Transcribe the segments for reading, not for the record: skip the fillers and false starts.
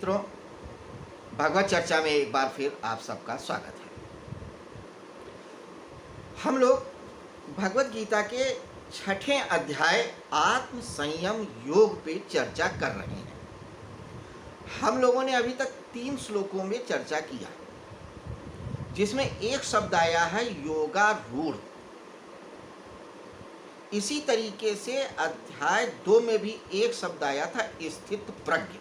मित्रों, भगवत चर्चा में एक बार फिर आप सबका स्वागत है। हम लोग भगवत गीता के 6ठे अध्याय आत्म संयम योग पे चर्चा कर रहे हैं। हम लोगों ने अभी तक 3 श्लोकों में चर्चा किया, जिसमें एक शब्द आया है योगारूढ़। इसी तरीके से अध्याय 2 में भी एक शब्द आया था स्थित प्रज्ञ,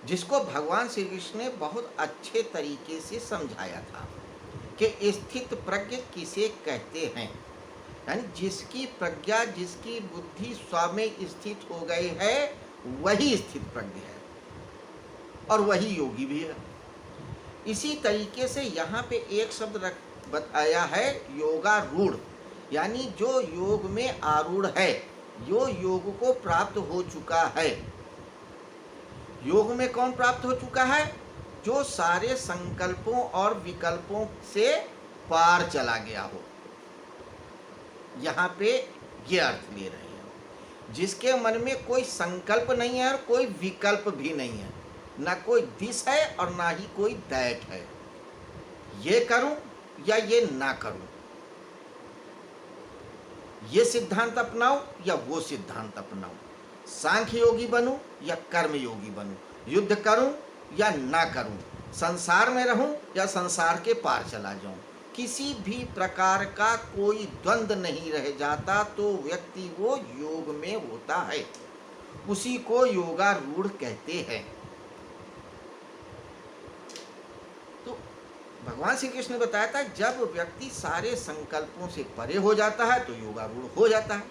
जिसको भगवान श्री कृष्ण ने बहुत अच्छे तरीके से समझाया था कि स्थित प्रज्ञ किसे कहते हैं। यानी जिसकी प्रज्ञा, जिसकी बुद्धि स्व में स्थित हो गई है, वही स्थित प्रज्ञ है और वही योगी भी है। इसी तरीके से यहाँ पे एक शब्द बताया है योगारूढ़, यानी जो योग में आरूढ़ है, जो योग को प्राप्त हो चुका है। योग में कौन प्राप्त हो चुका है? जो सारे संकल्पों और विकल्पों से पार चला गया हो। यहाँ पे ये अर्थ ले रहे हैं, जिसके मन में कोई संकल्प नहीं है और कोई विकल्प भी नहीं है, ना कोई दिस है और ना ही कोई दैट है। ये करूं या ये ना करूं, ये सिद्धांत अपनाऊं या वो सिद्धांत अपनाऊं, सांख्य योगी बनूं या कर्म योगी बनूं, युद्ध करूं या ना करूं, संसार में रहूं या संसार के पार चला जाऊं, किसी भी प्रकार का कोई द्वंद्व नहीं रह जाता तो व्यक्ति वो योग में होता है। उसी को योगारूढ़ कहते हैं। तो भगवान श्री कृष्ण ने बताया था, जब व्यक्ति सारे संकल्पों से परे हो जाता है तो योगारूढ़ हो जाता है।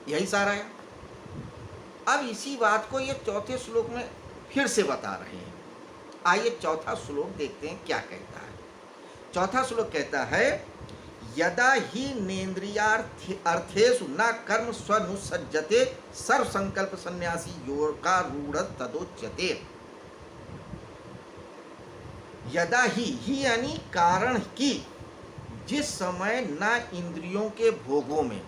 यही सारा है। अब इसी बात को ये चौथे श्लोक में फिर से बता रहे हैं। आइए चौथा श्लोक देखते हैं क्या कहता है। चौथा श्लोक कहता है, यदा ही नेन्द्रियार्थेषु न कर्म स्वनुसज्जते सर्व संकल्प संन्यासी योगारूढ़ तदोच्यते। यदा ही यानी कारण की, जिस समय न इंद्रियों के भोगों में,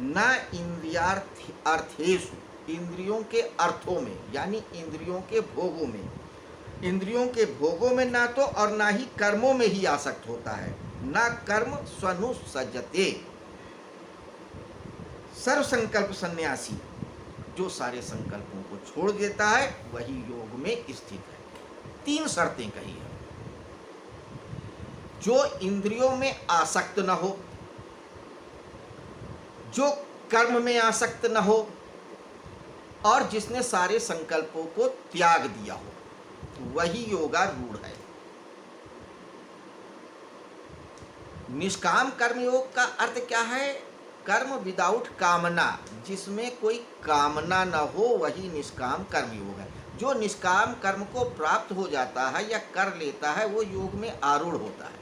न इंद्रियार्थेषु इंद्रियों के अर्थों में, यानी इंद्रियों के भोगों में, इंद्रियों के भोगों में ना तो और ना ही कर्मों में ही आसक्त होता है। ना कर्म स्वनुसज्जते, सर्व संकल्प संन्यासी, जो सारे संकल्पों को छोड़ देता है वही योग में स्थित है। 3 शर्तें कही है। जो इंद्रियों में आसक्त न हो, जो कर्म में आसक्त न हो, और जिसने सारे संकल्पों को त्याग दिया हो, वही योगारूढ़ है। निष्काम कर्म योग का अर्थ क्या है? कर्म विदाउट कामना, जिसमें कोई कामना न हो, वही निष्काम कर्म योग है। जो निष्काम कर्म को प्राप्त हो जाता है या कर लेता है, वो योग में आरूढ़ होता है।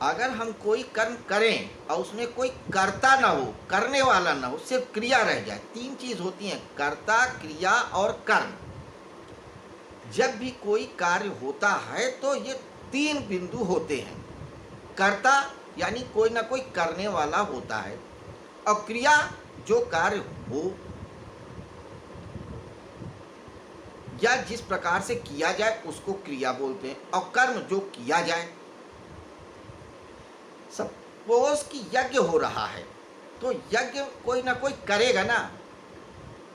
अगर हम कोई कर्म करें और उसमें कोई कर्ता ना हो, करने वाला ना हो, सिर्फ क्रिया रह जाए, 3 चीज होती हैं, कर्ता, क्रिया और कर्म। जब भी कोई कार्य होता है तो ये 3 बिंदु होते हैं। कर्ता यानी कोई ना कोई करने वाला होता है, और क्रिया जो कार्य हो या जिस प्रकार से किया जाए उसको क्रिया बोलते हैं, और कर्म जो किया जाए। सपोज कि यज्ञ हो रहा है तो यज्ञ कोई ना कोई करेगा ना,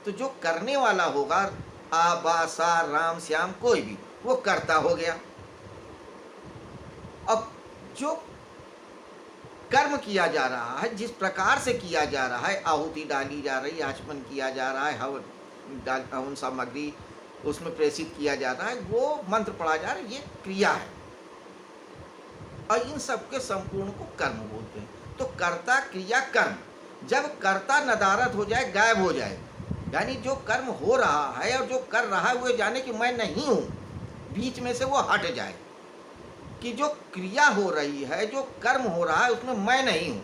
तो जो करने वाला होगा, आ बा सा राम श्याम कोई भी, वो कर्ता हो गया। अब जो कर्म किया जा रहा है, जिस प्रकार से किया जा रहा है, आहुति डाली जा रही है, आचमन किया जा रहा है, हवन सामग्री उसमें प्रेषित किया जा रहा है, वो मंत्र पढ़ा जा रहा है, ये क्रिया है। और इन सब के संपूर्ण को कर्म बोलते हैं। तो कर्ता, क्रिया, कर्म, जब कर्ता नदारद हो जाए, गायब हो जाए, यानी जो कर्म हो रहा है और जो कर रहा है वो जाने कि मैं नहीं हूं, बीच में से वो हट जाए, कि जो क्रिया हो रही है, जो कर्म हो रहा है, उसमें मैं नहीं हूं।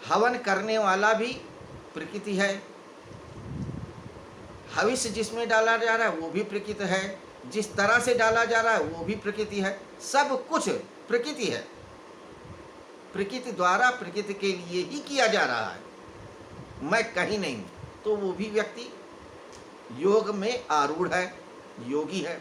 हवन करने वाला भी प्रकृति है, हविष्य जिसमें डाला जा रहा है वो भी प्रकृति है, जिस तरह से डाला जा रहा है वो भी प्रकृति है। सब कुछ प्रकृति है, प्रकृति द्वारा प्रकृति के लिए ही किया जा रहा है। मैं कहीं नहीं हूँ, तो वो भी व्यक्ति योग में आरूढ़ है, योगी है।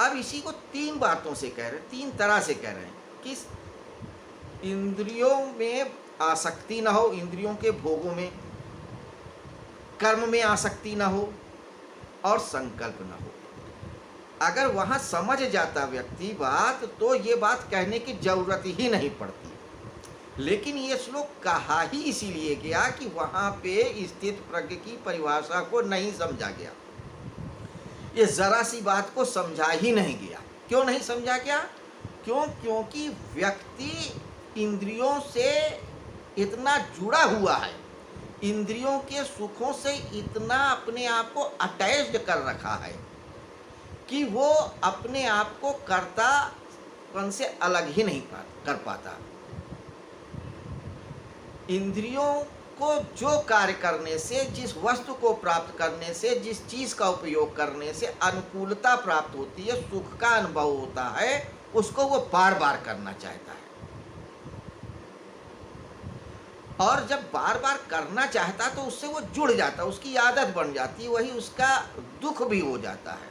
अब इसी को तीन बातों से कह रहे हैं, तीन तरह से कह रहे हैं कि इंद्रियों में आसक्ति ना हो, इंद्रियों के भोगों में, कर्म में आसक्ति ना हो और संकल्प ना हो। अगर वहाँ समझ जाता व्यक्ति बात, तो ये बात कहने की जरूरत ही नहीं पड़ती। लेकिन ये श्लोक कहा ही इसीलिए गया कि वहाँ पे स्थित प्रज्ञ की परिभाषा को नहीं समझा गया। ये जरा सी बात को समझा ही नहीं गया। क्यों नहीं समझा गया? क्योंकि व्यक्ति इंद्रियों से इतना जुड़ा हुआ है, इंद्रियों के सुखों से इतना अपने आप को अटैच्ड कर रखा है कि वो अपने आप को कर्तापन से अलग ही नहीं कर पाता। इंद्रियों को जो कार्य करने से, जिस वस्तु को प्राप्त करने से, जिस चीज का उपयोग करने से अनुकूलता प्राप्त होती है, सुख का अनुभव होता है, उसको वो बार बार करना चाहता है। और जब बार बार करना चाहता तो उससे वो जुड़ जाता, उसकी आदत बन जाती, वही उसका दुख भी हो जाता है।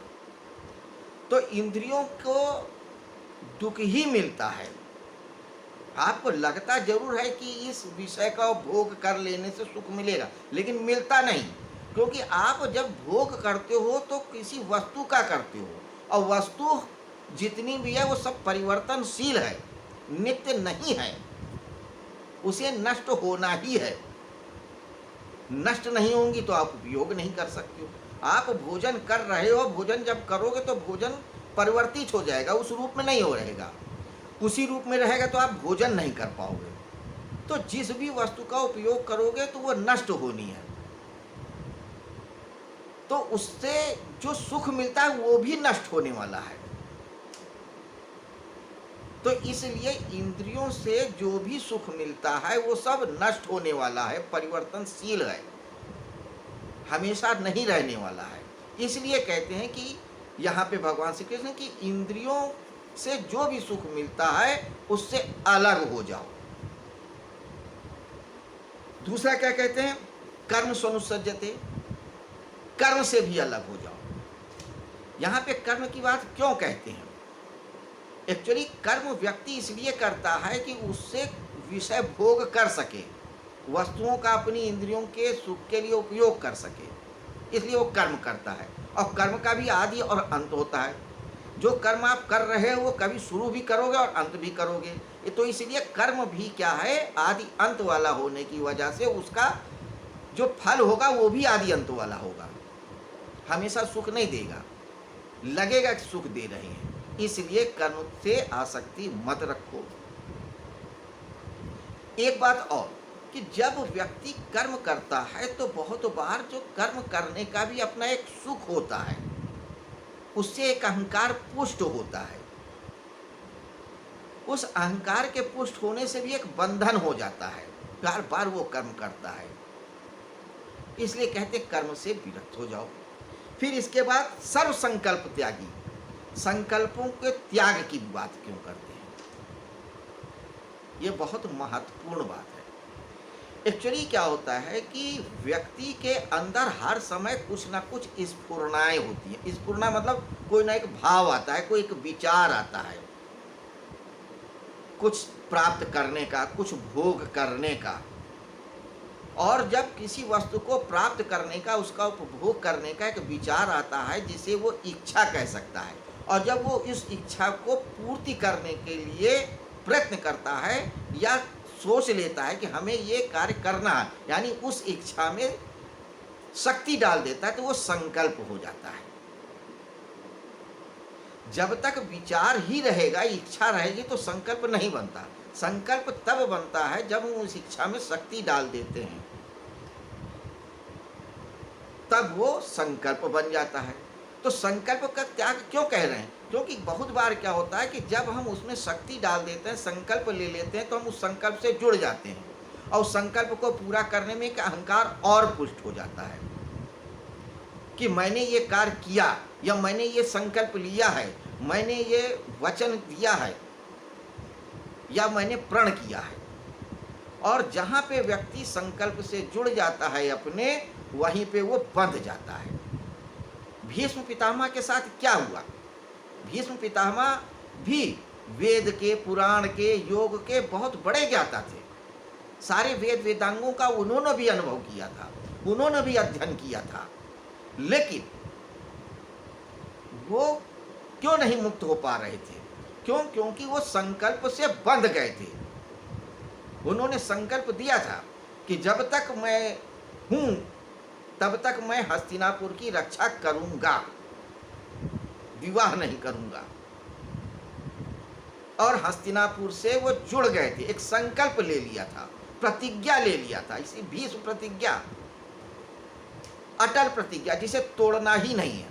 तो इंद्रियों को दुख ही मिलता है। आपको लगता जरूर है कि इस विषय का भोग कर लेने से सुख मिलेगा, लेकिन मिलता नहीं। क्योंकि आप जब भोग करते हो तो किसी वस्तु का करते हो, और वस्तु जितनी भी है वो सब परिवर्तनशील है, नित्य नहीं है, उसे नष्ट होना ही है। नष्ट नहीं होंगी तो आप उपयोग नहीं कर सकते हो। आप भोजन कर रहे हो, भोजन जब करोगे तो भोजन परिवर्तित हो जाएगा, उस रूप में नहीं हो रहेगा। उसी रूप में रहेगा तो आप भोजन नहीं कर पाओगे। तो जिस भी वस्तु का उपयोग करोगे तो वो नष्ट होनी है, तो उससे जो सुख मिलता है वो भी नष्ट होने वाला है। तो इसलिए इंद्रियों से जो भी सुख मिलता है वो सब नष्ट होने वाला है, परिवर्तनशील है, हमेशा नहीं रहने वाला है। इसलिए कहते हैं कि यहाँ पे भगवान श्री कृष्ण की इंद्रियों से जो भी सुख मिलता है उससे अलग हो जाओ। दूसरा क्या कहते हैं? कर्म स्वनुसज्जते, कर्म से भी अलग हो जाओ। यहाँ पे कर्म की बात क्यों कहते हैं? एक्चुअली कर्म व्यक्ति इसलिए करता है कि उससे विषय भोग कर सके, वस्तुओं का अपनी इंद्रियों के सुख के लिए उपयोग कर सके, इसलिए वो कर्म करता है। और कर्म का भी आदि और अंत होता है। जो कर्म आप कर रहे हो वो कभी शुरू भी करोगे और अंत भी करोगे। तो इसलिए कर्म भी क्या है, आदि अंत वाला होने की वजह से उसका जो फल होगा वो भी आदि अंत वाला होगा, हमेशा सुख नहीं देगा, लगेगा कि सुख दे रहे हैं। इसलिए कर्म से आसक्ति मत रखो। एक बात और कि जब व्यक्ति कर्म करता है तो बहुत बार जो कर्म करने का भी अपना एक सुख होता है, उससे एक अहंकार पुष्ट होता है। उस अहंकार के पुष्ट होने से भी एक बंधन हो जाता है, बार बार वो कर्म करता है। इसलिए कहते कर्म से विरक्त हो जाओ। फिर इसके बाद सर्व संकल्प त्यागी, संकल्पों के त्याग की बात क्यों करते हैं? ये बहुत महत्वपूर्ण बात है। एक्चुअली क्या होता है कि व्यक्ति के अंदर हर समय कुछ ना कुछ स्फुरणाएं होती हैं। स्फुरना मतलब कोई ना एक भाव आता है, कोई एक विचार आता है, कुछ प्राप्त करने का, कुछ भोग करने का। और जब किसी वस्तु को प्राप्त करने का, उसका उपभोग करने का एक विचार आता है जिसे वो इच्छा कह सकता है, और जब वो इस इच्छा को पूर्ति करने के लिए प्रयत्न करता है या सोच लेता है कि हमें ये कार्य करना है, यानी उस इच्छा में शक्ति डाल देता है, तो वो संकल्प हो जाता है। जब तक विचार ही रहेगा, इच्छा रहेगी, तो संकल्प नहीं बनता। संकल्प तब बनता है जब हम उस इच्छा में शक्ति डाल देते हैं, तब वो संकल्प बन जाता है। तो संकल्प का त्याग क्यों कह रहे हैं? क्योंकि बहुत बार क्या होता है कि जब हम उसमें शक्ति डाल देते हैं, संकल्प ले लेते हैं, तो हम उस संकल्प से जुड़ जाते हैं, और संकल्प को पूरा करने में एक अहंकार और पुष्ट हो जाता है कि मैंने ये कार्य किया, या मैंने ये संकल्प लिया है, मैंने ये वचन दिया है, या मैंने प्रण किया है। और जहाँ पे व्यक्ति संकल्प से जुड़ जाता है अपने, वहीं पे वो बंध जाता है। भीष्म पितामह के साथ क्या हुआ? भीष्म पितामह भी वेद के, पुराण के, योग के बहुत बड़े ज्ञाता थे। सारे वेद वेदांगों का उन्होंने भी अनुभव किया था, उन्होंने भी अध्ययन किया था, लेकिन वो क्यों नहीं मुक्त हो पा रहे थे? क्यों? क्योंकि वो संकल्प से बंध गए थे। उन्होंने संकल्प दिया था कि जब तक मैं हूं तब तक मैं हस्तिनापुर की रक्षा करूंगा, विवाह नहीं करूंगा। और हस्तिनापुर से वो जुड़ गए थे, एक संकल्प ले लिया था, प्रतिज्ञा ले लिया था। इसी भीष्म प्रतिज्ञा, अटल प्रतिज्ञा, जिसे तोड़ना ही नहीं है।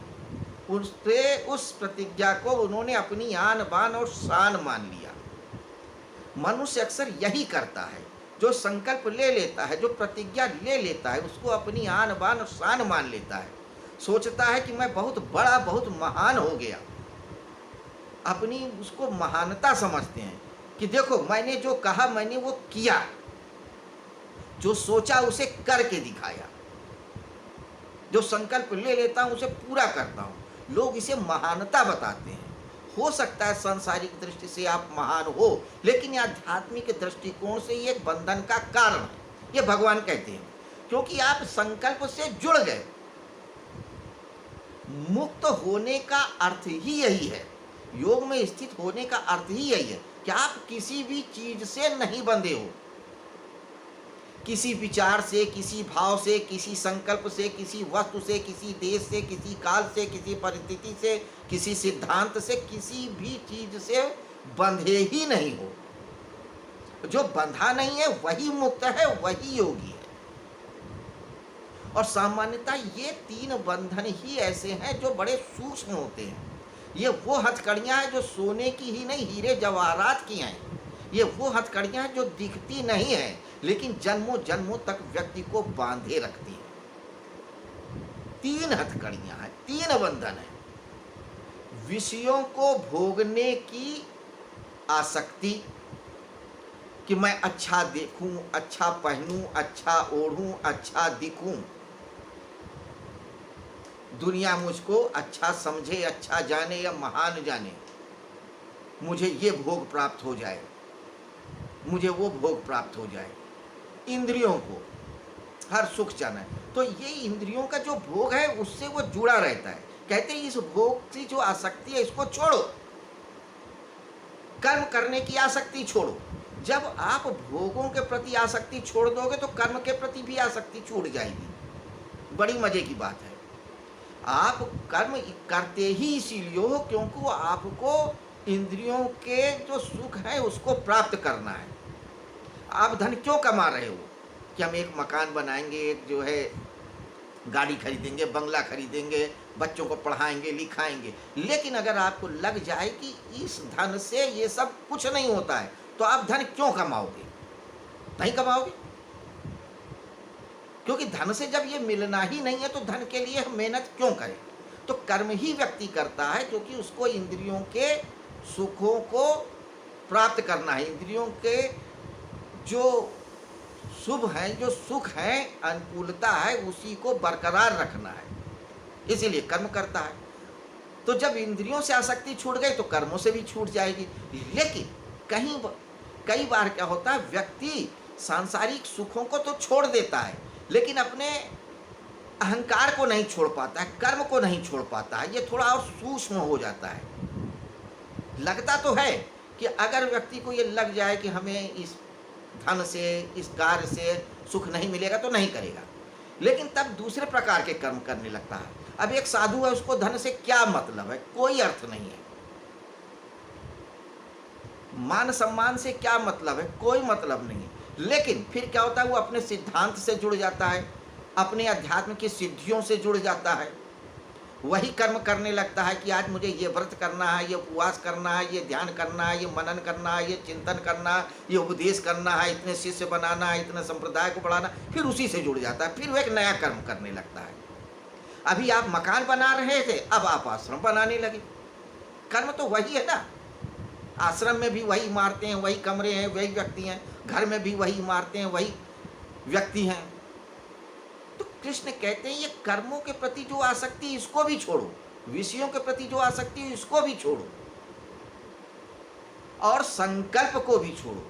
उस प्रतिज्ञा को उन्होंने अपनी आन बान और शान मान लिया। मनुष्य अक्सर यही करता है, जो संकल्प ले लेता है, जो प्रतिज्ञा ले लेता है, उसको अपनी आन बान और शान मान लेता है। सोचता है कि मैं बहुत बड़ा, बहुत महान हो गया। अपनी उसको महानता समझते हैं कि देखो मैंने जो कहा मैंने वो किया, जो सोचा उसे करके दिखाया, जो संकल्प ले लेता हूं उसे पूरा करता हूं। लोग इसे महानता बताते हैं। हो सकता है सांसारिक दृष्टि से आप महान हो, लेकिन आध्यात्मिक दृष्टिकोण से ये एक बंधन का कारण है, ये भगवान कहते हैं, क्योंकि आप संकल्प से जुड़ गए। मुक्त होने का अर्थ ही यही है, योग में स्थित होने का अर्थ ही यही है कि आप किसी भी चीज से नहीं बंधे हो। किसी विचार से, किसी भाव से, किसी संकल्प से, किसी वस्तु से, किसी देश से, किसी काल से, किसी परिस्थिति से, किसी सिद्धांत से, किसी भी चीज से बंधे ही नहीं हो। जो बंधा नहीं है वही मुक्त है, वही योगी है। और सामान्यतः ये तीन बंधन ही ऐसे हैं जो बड़े सूक्ष्म होते हैं। ये वो हथकड़ियां हैं जो सोने की ही नहीं, हीरे जवाहरात की हैं। ये वो हथकड़ियां हैं जो दिखती नहीं है, लेकिन जन्मों जन्मों तक व्यक्ति को बांधे रखती है। तीन हथकड़ियां हैं, तीन बंधन है। विषयों को भोगने की आसक्ति, कि मैं अच्छा देखूं, अच्छा पहनूं, अच्छा ओढ़ूं, अच्छा दिखूं, दुनिया मुझको अच्छा समझे, अच्छा जाने या महान जाने, मुझे ये भोग प्राप्त हो जाए, मुझे वो भोग प्राप्त हो जाए। इंद्रियों को हर सुख जाना है, तो ये इंद्रियों का जो भोग है उससे वो जुड़ा रहता है। कहते हैं इस भोग की जो आसक्ति है इसको छोड़ो, कर्म करने की आसक्ति छोड़ो। जब आप भोगों के प्रति आसक्ति छोड़ दोगे तो कर्म के प्रति भी आसक्ति छूट जाएगी। बड़ी मजे की बात है। आप कर्म करते ही इसीलिए हो क्योंकि वो आपको इंद्रियों के जो सुख है उसको प्राप्त करना है। आप धन क्यों कमा रहे हो? कि हम एक मकान बनाएंगे, एक जो है गाड़ी खरीदेंगे, बंगला खरीदेंगे, बच्चों को पढ़ाएंगे, लिखाएंगे। लेकिन अगर आपको लग जाए कि इस धन से ये सब कुछ नहीं होता है, तो आप धन क्यों कमाओगे? नहीं कमाओगे, क्योंकि धन से जब ये मिलना ही नहीं है तो धन के लिए हम मेहनत क्यों करें? तो कर्म ही व्यक्ति करता है क्योंकि उसको इंद्रियों के सुखों को प्राप्त करना है। इंद्रियों के जो शुभ है, जो सुख है, अनुकूलता है, उसी को बरकरार रखना है, इसीलिए कर्म करता है। तो जब इंद्रियों से आसक्ति छूट गई तो कर्मों से भी छूट जाएगी। लेकिन कई बार क्या होता है, व्यक्ति सांसारिक सुखों को तो छोड़ देता है लेकिन अपने अहंकार को नहीं छोड़ पाता है, कर्म को नहीं छोड़ पाता है। ये थोड़ा और सूक्ष्म हो जाता है। लगता तो है कि अगर व्यक्ति को ये लग जाए कि हमें इस धन से, इस कार्य से सुख नहीं मिलेगा तो नहीं करेगा, लेकिन तब दूसरे प्रकार के कर्म करने लगता है। अब एक साधु है, उसको धन से क्या मतलब है? कोई अर्थ नहीं है। मान सम्मान से क्या मतलब है? कोई मतलब नहीं है। लेकिन फिर क्या होता है, वो अपने सिद्धांत से जुड़ जाता है, अपने अध्यात्म की सिद्धियों से जुड़ जाता है, वही कर्म करने लगता है कि आज मुझे ये व्रत करना है, ये उपवास करना है, ये ध्यान करना है, ये मनन करना है, ये चिंतन करना है, ये उपदेश करना है, इतने शिष्य बनाना है, इतने संप्रदाय को बढ़ाना। फिर उसी से जुड़ जाता है, फिर वो एक नया कर्म करने लगता है। अभी आप मकान बना रहे थे, अब आप आश्रम बनाने लगे। कर्म तो वही है ना, आश्रम में भी वही इमारतें हैं, वही कमरे हैं, वही व्यक्ति हैं। घर में भी वही इमारतें हैं, वही व्यक्ति हैं। तो कृष्ण कहते हैं ये कर्मों के प्रति जो आसक्ति है इसको भी छोड़ो, विषयों के प्रति जो आसक्ति है इसको भी छोड़ो, और संकल्प को भी छोड़ो।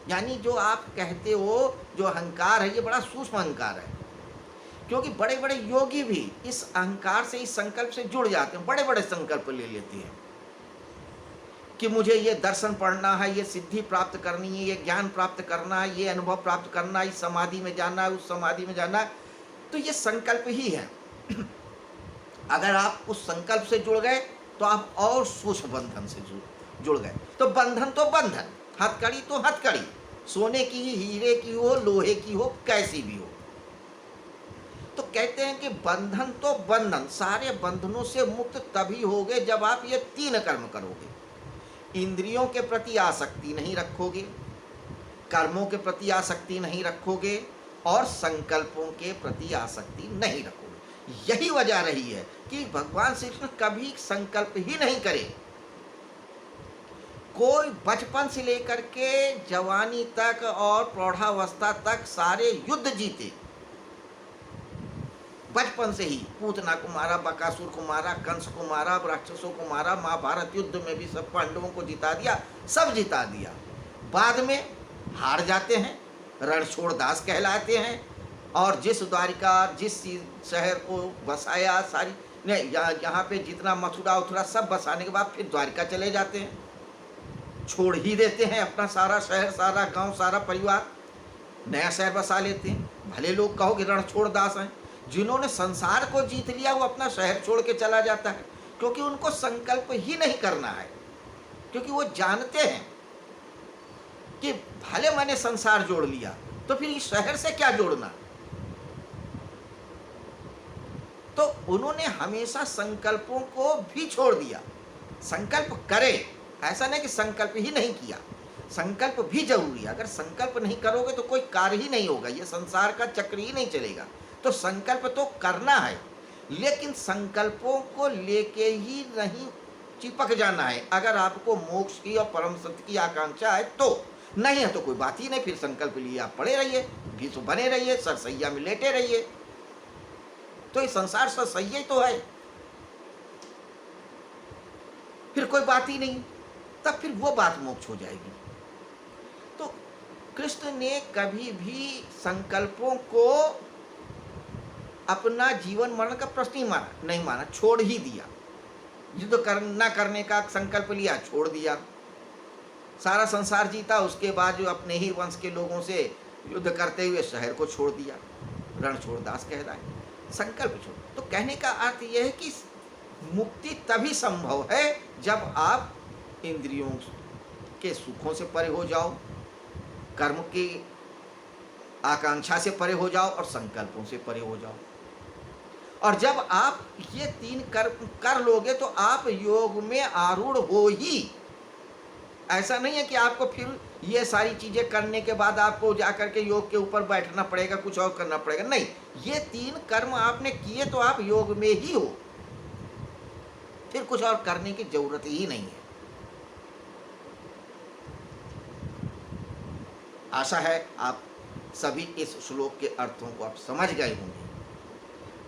यानी जो आप कहते हो जो अहंकार है ये बड़ा सूक्ष्म अहंकार है, क्योंकि बड़े बड़े योगी भी इस अहंकार से, इस संकल्प से जुड़ जाते हैं, बड़े बड़े संकल्प ले लेते हैं कि मुझे ये दर्शन पढ़ना है, ये सिद्धि प्राप्त करनी है, ये ज्ञान प्राप्त करना है, ये अनुभव प्राप्त करना है, इस समाधि में जाना है, उस समाधि में जाना है। तो ये संकल्प ही है। अगर आप उस संकल्प से जुड़ गए तो आप और सूक्ष्म बंधन से जुड़ गए। तो बंधन तो बंधन, हथकड़ी तो हथकड़ी, सोने की, हीरे की हो, लोहे की हो, कैसी भी हो। तो कहते हैं कि बंधन तो बंधन, सारे बंधनों से मुक्त तभी होगे जब आप ये 3 कर्म करोगे। इंद्रियों के प्रति आसक्ति नहीं रखोगे, कर्मों के प्रति आसक्ति नहीं रखोगे, और संकल्पों के प्रति आसक्ति नहीं रखोगे। यही वजह रही है कि भगवान श्री कृष्ण कभी संकल्प ही नहीं करे। कोई बचपन से लेकर के जवानी तक और प्रौढ़ावस्था तक सारे युद्ध जीते, बचपन से ही पूतना को मारा, बकासुर को मारा, कंस को मारा, राक्षसों को मारा, महाभारत युद्ध में भी सब पांडवों को जिता दिया, सब जिता दिया। बाद में हार जाते हैं, रणछोड़ दास कहलाते हैं, और जिस द्वारिका, जिस शहर को बसाया, सारी नहीं यहाँ पे जितना मथुरा उथुरा सब बसाने के बाद फिर द्वारिका चले जाते हैं, छोड़ ही देते हैं अपना सारा शहर, सारा गांव, सारा परिवार, नया शहर बसा लेते हैं। भले लोग कहो कि रणछोड़ दास हैं, जिन्होंने संसार को जीत लिया वो अपना शहर छोड़ के चला जाता है, क्योंकि उनको संकल्प ही नहीं करना है, क्योंकि वो जानते हैं कि भले मैंने संसार जोड़ लिया तो फिर इस शहर से क्या जोड़ना। तो उन्होंने हमेशा संकल्पों को भी छोड़ दिया। संकल्प करे, ऐसा नहीं कि संकल्प ही नहीं किया, संकल्प भी जरूरी है। अगर संकल्प नहीं करोगे तो कोई कार्य ही नहीं होगा, ये संसार का चक्र ही नहीं चलेगा। तो संकल्प तो करना है, लेकिन संकल्पों को लेके ही नहीं चिपक जाना है। अगर आपको मोक्ष की और परम सत्य की आकांक्षा है तो, नहीं है तो कोई बात ही नहीं, फिर संकल्प लिए आप पड़े रहिए, भीषु बने रहिए, सरसैया में लेटे रहिए। तो ये संसार सरसैया ही तो है, फिर कोई बात ही नहीं, तब फिर वो बात मोक्ष हो जाएगी। तो कृष्ण ने कभी भी संकल्पों को अपना जीवन मरण का प्रश्न ही नहीं माना, छोड़ ही दिया। युद्ध न करने का संकल्प लिया, छोड़ दिया, सारा संसार जीता, उसके बाद जो अपने ही वंश के लोगों से युद्ध करते हुए शहर को छोड़ दिया, रणछोड़ दास कह रहा है, संकल्प छोड़। तो कहने का अर्थ यह है कि मुक्ति तभी संभव है जब आप इंद्रियों के सुखों से परे हो जाओ, कर्म की आकांक्षा से परे हो जाओ, और संकल्पों से परे हो जाओ। और जब आप ये 3 कर्म कर लोगे तो आप योग में आरूढ़ हो ही। ऐसा नहीं है कि आपको फिर ये सारी चीजें करने के बाद आपको जाकर के योग के ऊपर बैठना पड़ेगा, कुछ और करना पड़ेगा, नहीं। ये 3 कर्म आपने किए तो आप योग में ही हो, फिर कुछ और करने की जरूरत ही नहीं है। आशा है आप सभी इस श्लोक के अर्थों को आप समझ गए होंगे।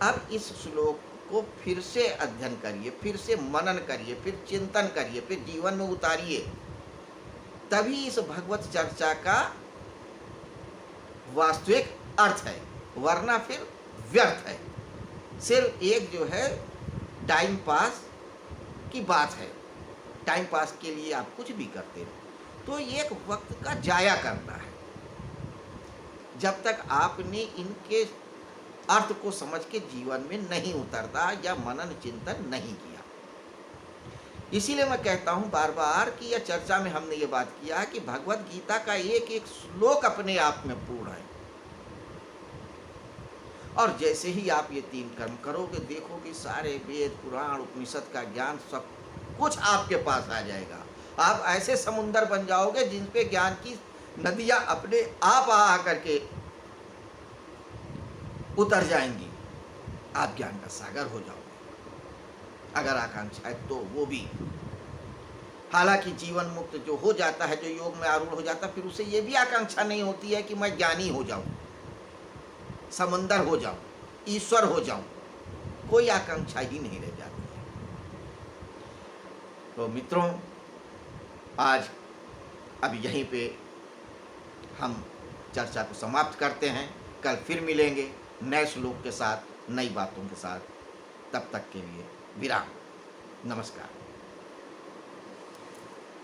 अब इस श्लोक को फिर से अध्ययन करिए, फिर से मनन करिए, फिर चिंतन करिए, फिर जीवन में उतारिए, तभी इस भगवत चर्चा का वास्तविक अर्थ है, वरना फिर व्यर्थ है। सिर्फ एक जो है टाइम पास की बात है, टाइम पास के लिए आप कुछ भी करते हो तो ये एक वक्त का जाया करना है, जब तक आपने इनके अर्थ को समझ के जीवन में नहीं उतरता या मनन चिंतन नहीं किया। इसीलिए मैं कहता हूँ बार बार कि यह चर्चा में हमने ये बात किया है कि भगवत गीता का एक एक श्लोक अपने आप में पूर्ण है, और जैसे ही आप ये 3 कर्म करोगे देखोगे सारे वेद पुराण उपनिषद का ज्ञान सब कुछ आपके पास आ जाएगा। आप ऐसे समुंदर बन जाओगे जिन पे ज्ञान की नदियां अपने आप आ करके उतर जाएंगी, आप ज्ञान का सागर हो जाओगे। अगर आकांक्षा है तो वो भी। हालांकि जीवन मुक्त जो हो जाता है, जो योग में आरूढ़ हो जाता है, फिर उसे ये भी आकांक्षा नहीं होती है कि मैं ज्ञानी हो जाऊं, समंदर हो जाऊं, ईश्वर हो जाऊं, कोई आकांक्षा ही नहीं रह जाती है। तो मित्रों, आज अब यहीं पे हम चर्चा को समाप्त करते हैं। कल फिर मिलेंगे नए श्लोक के साथ, नई बातों के साथ। तब तक के लिए विराम। नमस्कार।